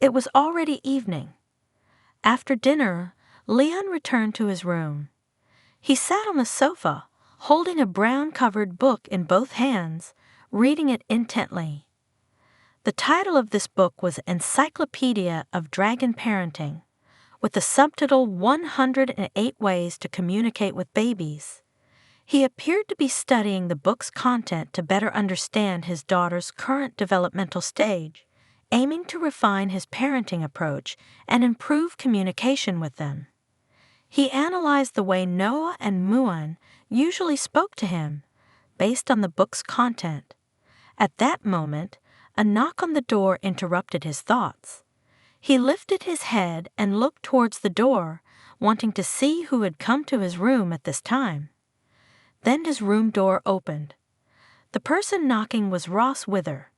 It was already evening. After dinner, Leon returned to his room. He sat on the sofa, holding a brown-covered book in both hands, reading it intently. The title of this book was Encyclopedia of Dragon Parenting, with the subtitle 108 Ways to Communicate with Babies. He appeared to be studying the book's content to better understand his daughter's current developmental stage, aiming to refine his parenting approach and improve communication with them. He analyzed the way Noah and Muan usually spoke to him, based on the book's content. At that moment, a knock on the door interrupted his thoughts. He lifted his head and looked towards the door, wanting to see who had come to his room at this time. Then his room door opened. The person knocking was Ross Wither.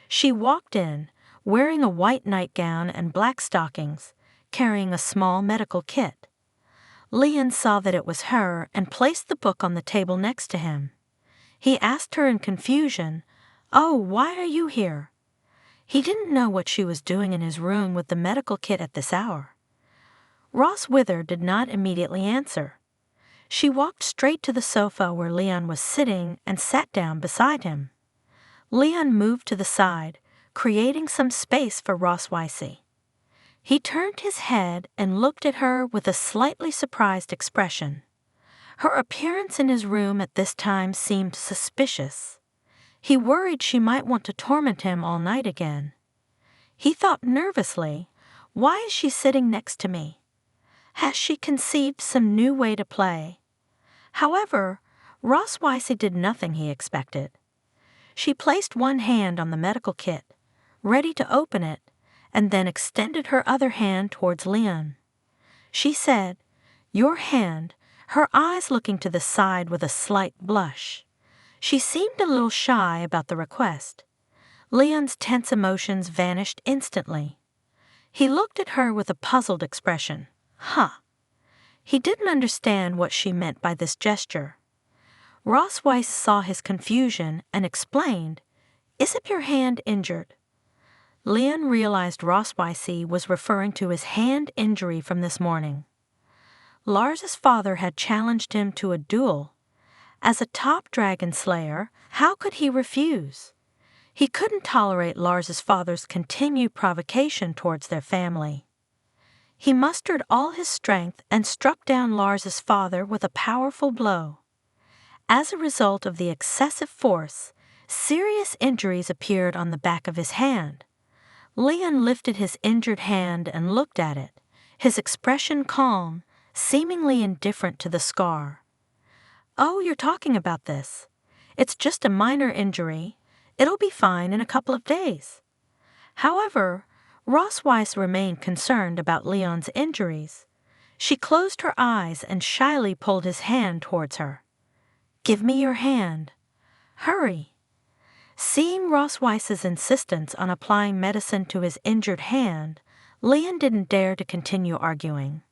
She walked in, wearing a white nightgown and black stockings, carrying a small medical kit. Leon saw that it was her and placed the book on the table next to him. He asked her in confusion, "Oh, why are you here?" He didn't know what she was doing in his room with the medical kit at this hour. Ross Wither did not immediately answer. She walked straight to the sofa where Leon was sitting and sat down beside him. Leon moved to the side, creating some space for Ross Weissy. He turned his head and looked at her with a slightly surprised expression. Her appearance in his room at this time seemed suspicious. He worried she might want to torment him all night again. He thought nervously, "Why is she sitting next to me? Has she conceived some new way to play?" However, Ross Weissy did nothing he expected. She placed one hand on the medical kit, ready to open it, and then extended her other hand towards Leon. She said, "Your hand," her eyes looking to the side with a slight blush. She seemed a little shy about the request. Leon's tense emotions vanished instantly. He looked at her with a puzzled expression. He didn't understand what she meant by this gesture. Ross Weiss saw his confusion and explained, "Isn't your hand injured?" Leon realized Ross Weissy was referring to his hand injury from this morning. Lars's father had challenged him to a duel. As a top dragon slayer, how could he refuse? He couldn't tolerate Lars's father's continued provocation towards their family. He mustered all his strength and struck down Lars's father with a powerful blow. As a result of the excessive force, serious injuries appeared on the back of his hand. Leon lifted his injured hand and looked at it, his expression calm, seemingly indifferent to the scar. "Oh, you're talking about this. It's just a minor injury. It'll be fine in a couple of days." However, Ross Weiss remained concerned about Leon's injuries. She closed her eyes and shyly pulled his hand towards her. "Give me your hand. Hurry." Seeing Ross Weiss's insistence on applying medicine to his injured hand, Leon didn't dare to continue arguing.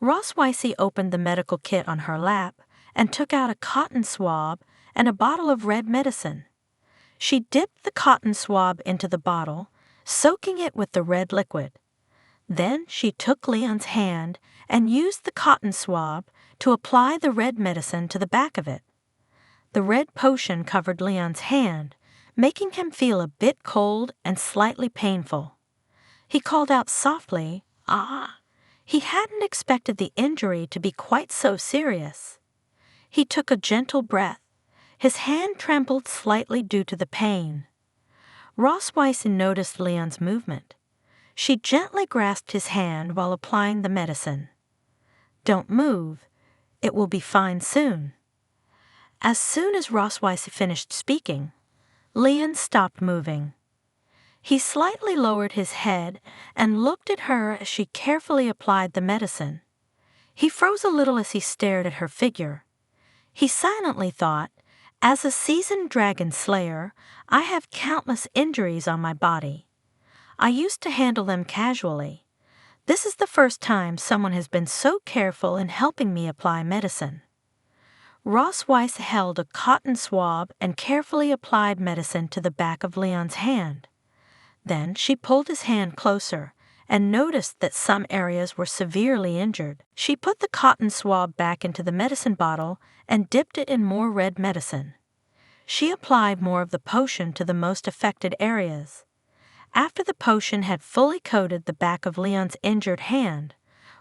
Ross Weissy opened the medical kit on her lap and took out a cotton swab and a bottle of red medicine. She dipped the cotton swab into the bottle, soaking it with the red liquid. Then she took Leon's hand and used the cotton swab to apply the red medicine to the back of it. The red potion covered Leon's hand, making him feel a bit cold and slightly painful. He called out softly, "Ah!" He hadn't expected the injury to be quite so serious. He took a gentle breath. His hand trembled slightly due to the pain. Ross Weiss noticed Leon's movement. She gently grasped his hand while applying the medicine. "Don't move. It will be fine soon." As soon as Ross Weiss finished speaking, Leon stopped moving. He slightly lowered his head and looked at her as she carefully applied the medicine. He froze a little as he stared at her figure. He silently thought, "As a seasoned dragon slayer, I have countless injuries on my body. I used to handle them casually. This is the first time someone has been so careful in helping me apply medicine." Ross Weiss held a cotton swab and carefully applied medicine to the back of Leon's hand. Then she pulled his hand closer and noticed that some areas were severely injured. She put the cotton swab back into the medicine bottle and dipped it in more red medicine. She applied more of the potion to the most affected areas. After the potion had fully coated the back of Leon's injured hand,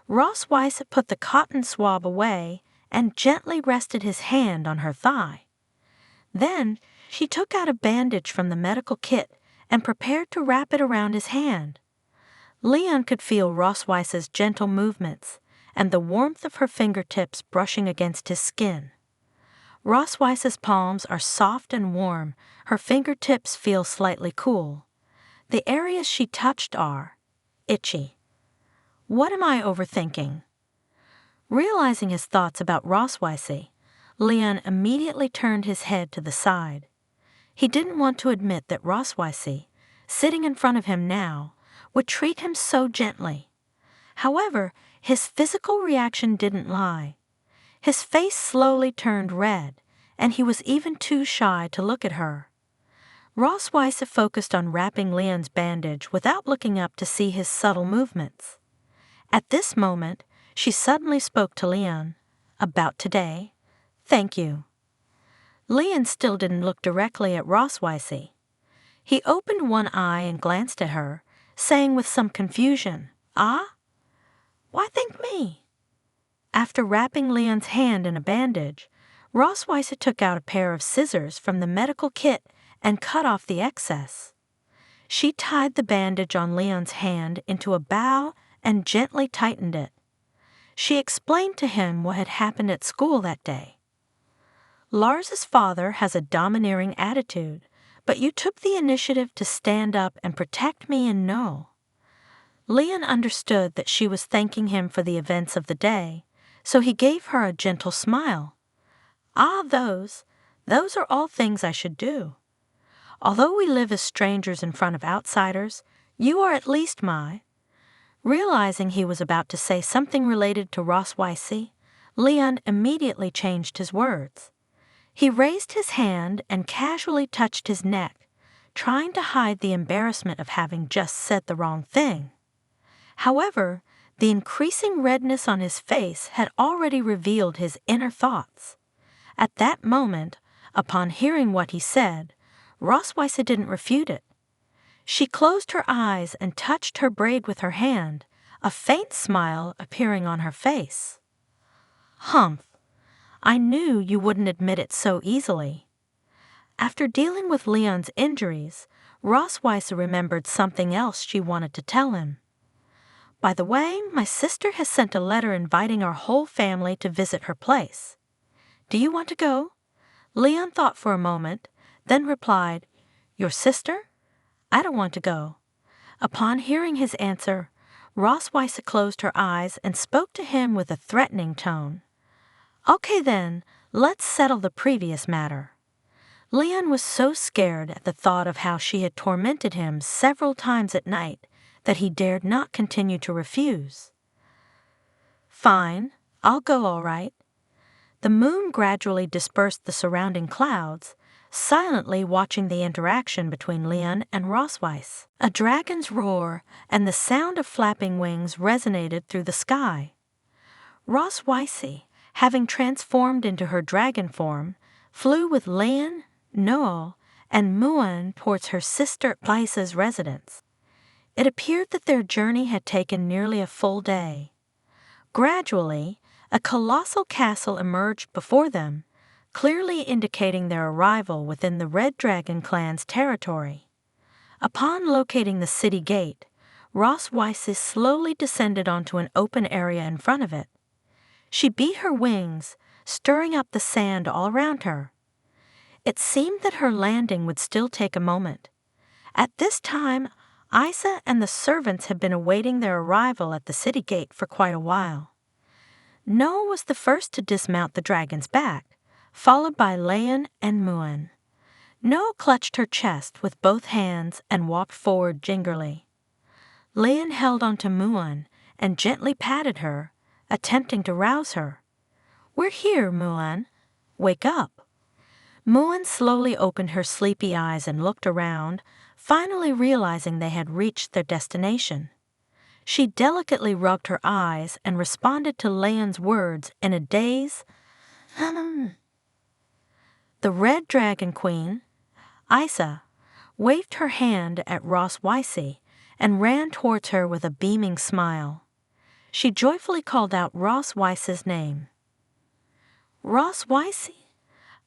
Ross Weiss put the cotton swab away and gently rested his hand on her thigh. Then she took out a bandage from the medical kit and prepared to wrap it around his hand. Leon could feel Ross Weiss's gentle movements and the warmth of her fingertips brushing against his skin. Ross Weiss's palms are soft and warm, her fingertips feel slightly cool. The areas she touched are itchy. What am I overthinking? Realizing his thoughts about Ross Weiss, Leon immediately turned his head to the side. He didn't want to admit that Ross Weiss, sitting in front of him now, would treat him so gently. However, his physical reaction didn't lie. His face slowly turned red, and he was even too shy to look at her. Ross Weiss focused on wrapping Leon's bandage without looking up to see his subtle movements. At this moment, she suddenly spoke to Leon. About today? Thank you. Leon still didn't look directly at Ross Weiss. He opened one eye and glanced at her, saying with some confusion, "Ah? Why thank me?" After wrapping Leon's hand in a bandage, Ross Weiss took out a pair of scissors from the medical kit and cut off the excess. She tied the bandage on Leon's hand into a bow and gently tightened it. She explained to him what had happened at school that day. Lars's father has a domineering attitude, but you took the initiative to stand up and protect me and know. Leon understood that she was thanking him for the events of the day, so he gave her a gentle smile. Ah, those are all things I should do. Although we live as strangers in front of outsiders, you are at least my. Realizing he was about to say something related to Ross Weiss, Leon immediately changed his words. He raised his hand and casually touched his neck, trying to hide the embarrassment of having just said the wrong thing. However, the increasing redness on his face had already revealed his inner thoughts. At that moment, upon hearing what he said, Ross Weiss didn't refute it. She closed her eyes and touched her braid with her hand, a faint smile appearing on her face. Humph! I knew you wouldn't admit it so easily. After dealing with Leon's injuries, Ross Weiss remembered something else she wanted to tell him. By the way, my sister has sent a letter inviting our whole family to visit her place. Do you want to go? Leon thought for a moment, then replied, Your sister? I don't want to go. Upon hearing his answer, Ross Weiss closed her eyes and spoke to him with a threatening tone. Okay then, let's settle the previous matter. Leon was so scared at the thought of how she had tormented him several times at night that he dared not continue to refuse. Fine, I'll go all right. The moon gradually dispersed the surrounding clouds, silently watching the interaction between Leon and Ross Weiss. A dragon's roar and the sound of flapping wings resonated through the sky. Ross Weiss, having transformed into her dragon form, flew with Leon, Noel, and Muan towards her sister Weiss's residence. It appeared that their journey had taken nearly a full day. Gradually, a colossal castle emerged before them, clearly indicating their arrival within the Red Dragon clan's territory. Upon locating the city gate, Ross Weiss slowly descended onto an open area in front of it. She beat her wings, stirring up the sand all around her. It seemed that her landing would still take a moment. At this time, Isa and the servants had been awaiting their arrival at the city gate for quite a while. Noah was the first to dismount the dragon's back, followed by Leon and Muan. Noah clutched her chest with both hands and walked forward gingerly. Leon held onto Muan and gently patted her, attempting to rouse her. We're here, Muan. Wake up. Muan slowly opened her sleepy eyes and looked around, finally realizing they had reached their destination. She delicately rubbed her eyes and responded to Leon's words in a daze. The Red Dragon Queen, Isa, waved her hand at Ross Weissy and ran towards her with a beaming smile. She joyfully called out Ross Weissy's name. Ross Weissy?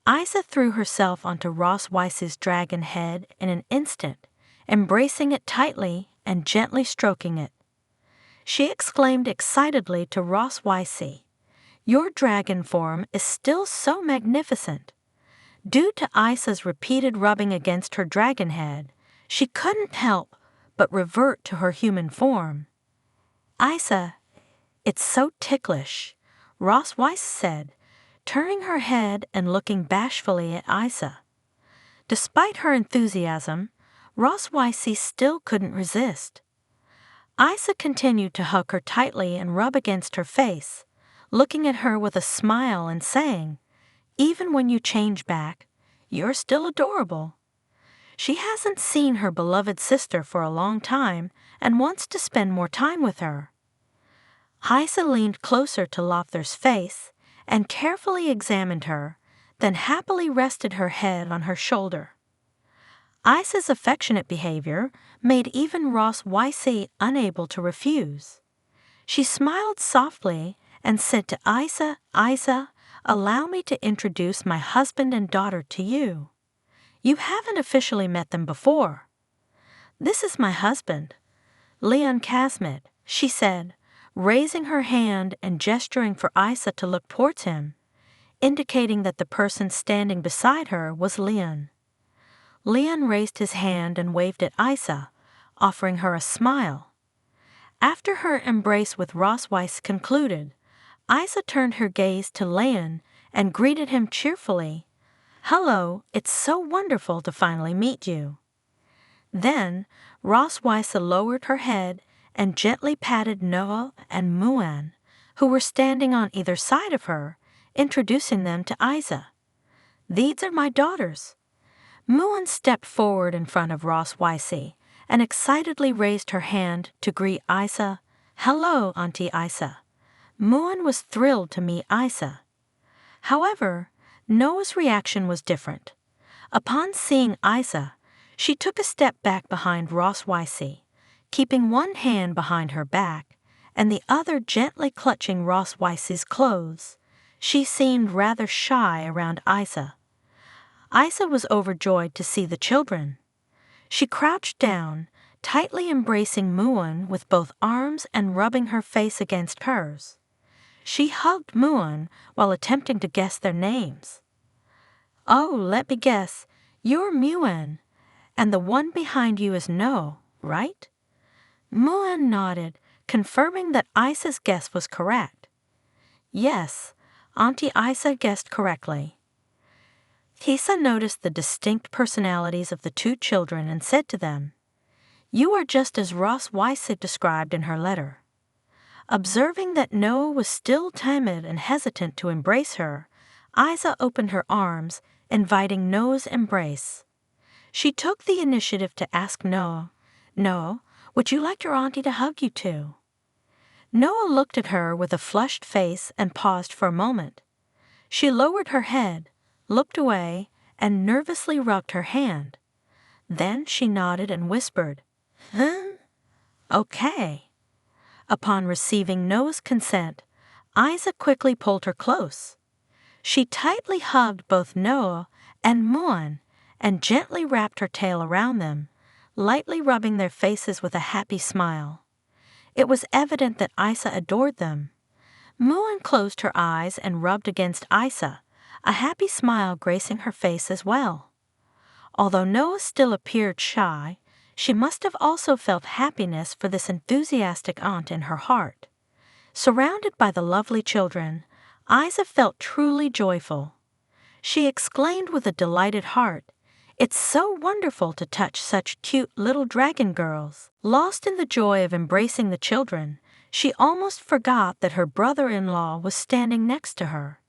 Isa threw herself onto Ross Weissy's dragon head in an instant, embracing it tightly and gently stroking it. She exclaimed excitedly to Ross Weissy, "Your dragon form is still so magnificent." Due to Isa's repeated rubbing against her dragon head, she couldn't help but revert to her human form. "Isa, it's so ticklish," Ross Weiss said, turning her head and looking bashfully at Isa. Despite her enthusiasm, Ross Weissy still couldn't resist. Isa continued to hug her tightly and rub against her face, looking at her with a smile and saying, "Even when you change back, you're still adorable." She hasn't seen her beloved sister for a long time and wants to spend more time with her. Isa leaned closer to Lothar's face and carefully examined her, then happily rested her head on her shoulder. Isa's affectionate behavior made even Ross Weissy unable to refuse. She smiled softly and said to Isa, "Isa, allow me to introduce my husband and daughter to you. You haven't officially met them before. This is my husband, Leon Kasmet," she said, raising her hand and gesturing for Isa to look towards him, indicating that the person standing beside her was Leon. Leon raised his hand and waved at Isa, offering her a smile. After her embrace with Ross Weiss concluded, Isa turned her gaze to Leon and greeted him cheerfully. "Hello, it's so wonderful to finally meet you." Then, Ross Weiss lowered her head and gently patted Noah and Muan, who were standing on either side of her, introducing them to Isa. "These are my daughters." Muan stepped forward in front of Ross Weissy and excitedly raised her hand to greet Isa. "Hello, Auntie Isa." Muan was thrilled to meet Isa. However, Noah's reaction was different. Upon seeing Isa, she took a step back behind Ross Weissy, keeping one hand behind her back and the other gently clutching Ross Weissy's clothes. She seemed rather shy around Isa. Isa was overjoyed to see the children. She crouched down, tightly embracing Muan with both arms and rubbing her face against hers. She hugged Muan while attempting to guess their names. "Oh, let me guess. You're Muan, and the one behind you is No, right?" Muan nodded, confirming that Isa's guess was correct. "Yes, Auntie Isa guessed correctly." Isa noticed the distinct personalities of the two children and said to them, "You are just as Ross Weiss had described in her letter." Observing that Noah was still timid and hesitant to embrace her, Isa opened her arms, inviting Noah's embrace. She took the initiative to ask Noah, "Noah, would you like your auntie to hug you too?" Noah looked at her with a flushed face and paused for a moment. She lowered her head, looked away, and nervously rubbed her hand. Then she nodded and whispered, "Okay." Upon receiving Noah's consent, Isa quickly pulled her close. She tightly hugged both Noah and Muan and gently wrapped her tail around them, lightly rubbing their faces with a happy smile. It was evident that Isa adored them. Muan closed her eyes and rubbed against Isa, a happy smile gracing her face as well. Although Noah still appeared shy, she must have also felt happiness for this enthusiastic aunt in her heart. Surrounded by the lovely children, Isa felt truly joyful. She exclaimed with a delighted heart, "It's so wonderful to touch such cute little dragon girls." Lost in the joy of embracing the children, she almost forgot that her brother-in-law was standing next to her.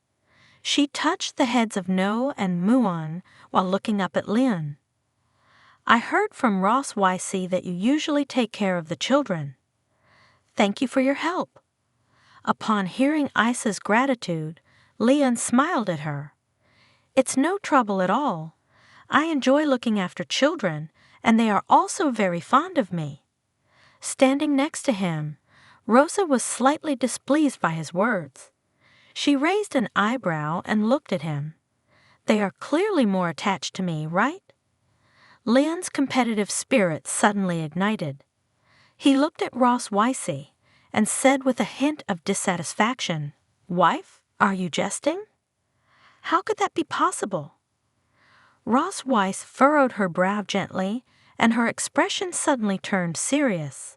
She touched the heads of No and Muan while looking up at Leon. I heard from Ross YC that you usually take care of the children. Thank you for your help. Upon hearing Isa's gratitude, Leon smiled at her. It's no trouble at all. I enjoy looking after children, and they are also very fond of me. Standing next to him, Rosa was slightly displeased by his words. She raised an eyebrow and looked at him. They are clearly more attached to me, right? Leon's competitive spirit suddenly ignited. He looked at Ross Weissy and said with a hint of dissatisfaction, Wife, are you jesting? How could that be possible? Ross Weiss furrowed her brow gently, and her expression suddenly turned serious.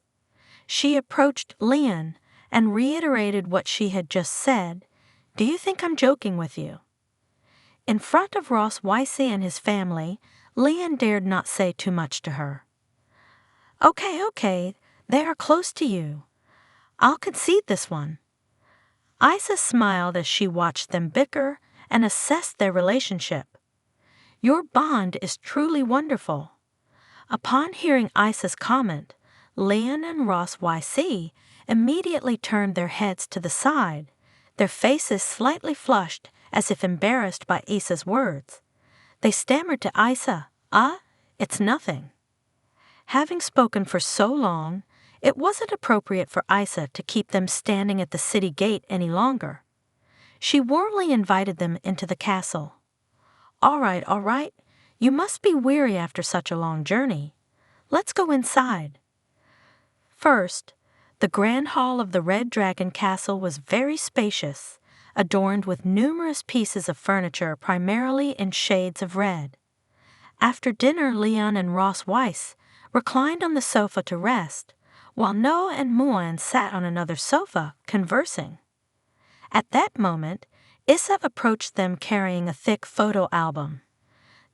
She approached Leon and reiterated what she had just said. Do you think I'm joking with you? In front of Ross Weissy and his family, Leon dared not say too much to her. Okay, they are close to you. I'll concede this one. Isa smiled as she watched them bicker and assessed their relationship. Your bond is truly wonderful. Upon hearing Isa's comment, Leon and Ross YC immediately turned their heads to the side, their faces slightly flushed as if embarrassed by Isa's words. They stammered to Isa, it's nothing. Having spoken for so long, it wasn't appropriate for Isa to keep them standing at the city gate any longer. She warmly invited them into the castle. All right, you must be weary after such a long journey. Let's go inside. First, the grand hall of the Red Dragon Castle was very spacious, adorned with numerous pieces of furniture primarily in shades of red. After dinner, Leon and Ross Weiss reclined on the sofa to rest, while Noah and Muan sat on another sofa, conversing. At that moment, Issa approached them carrying a thick photo album.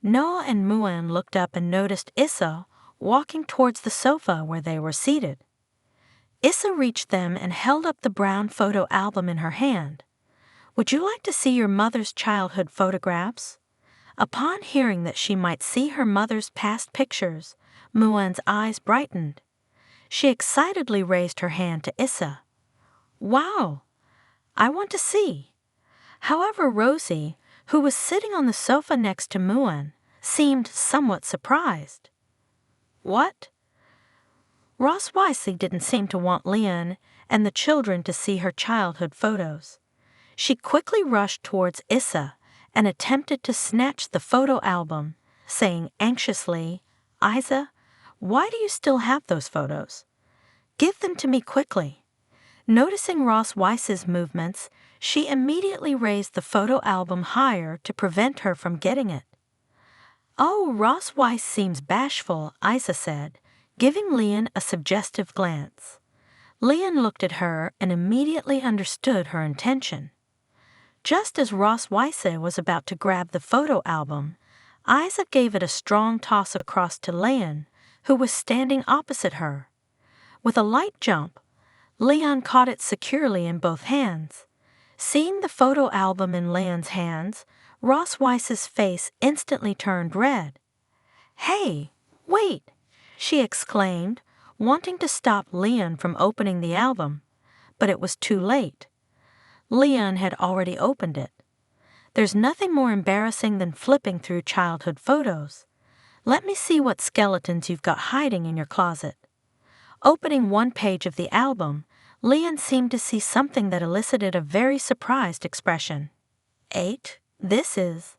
Noah and Muan looked up and noticed Issa walking towards the sofa where they were seated. Issa reached them and held up the brown photo album in her hand. Would you like to see your mother's childhood photographs? Upon hearing that she might see her mother's past pictures, Muan's eyes brightened. She excitedly raised her hand to Issa. Wow! I want to see. However, Rosie, who was sitting on the sofa next to Muan, seemed somewhat surprised. What? Ross Wisely didn't seem to want Leon and the children to see her childhood photos. She quickly rushed towards Issa and attempted to snatch the photo album, saying anxiously, Isa, why do you still have those photos? Give them to me quickly. Noticing Ross Weiss's movements, she immediately raised the photo album higher to prevent her from getting it. Oh, Ross Weiss seems bashful, Isa said, giving Leon a suggestive glance. Leon looked at her and immediately understood her intention. Just as Ross Weiss was about to grab the photo album, Isa gave it a strong toss across to Leon, who was standing opposite her. With a light jump, Leon caught it securely in both hands. Seeing the photo album in Leon's hands, Ross Weiss's face instantly turned red. Hey, wait, she exclaimed, wanting to stop Leon from opening the album, but it was too late. Leon had already opened it. There's nothing more embarrassing than flipping through childhood photos. Let me see what skeletons you've got hiding in your closet. Opening one page of the album, Leon seemed to see something that elicited a very surprised expression. 8. This is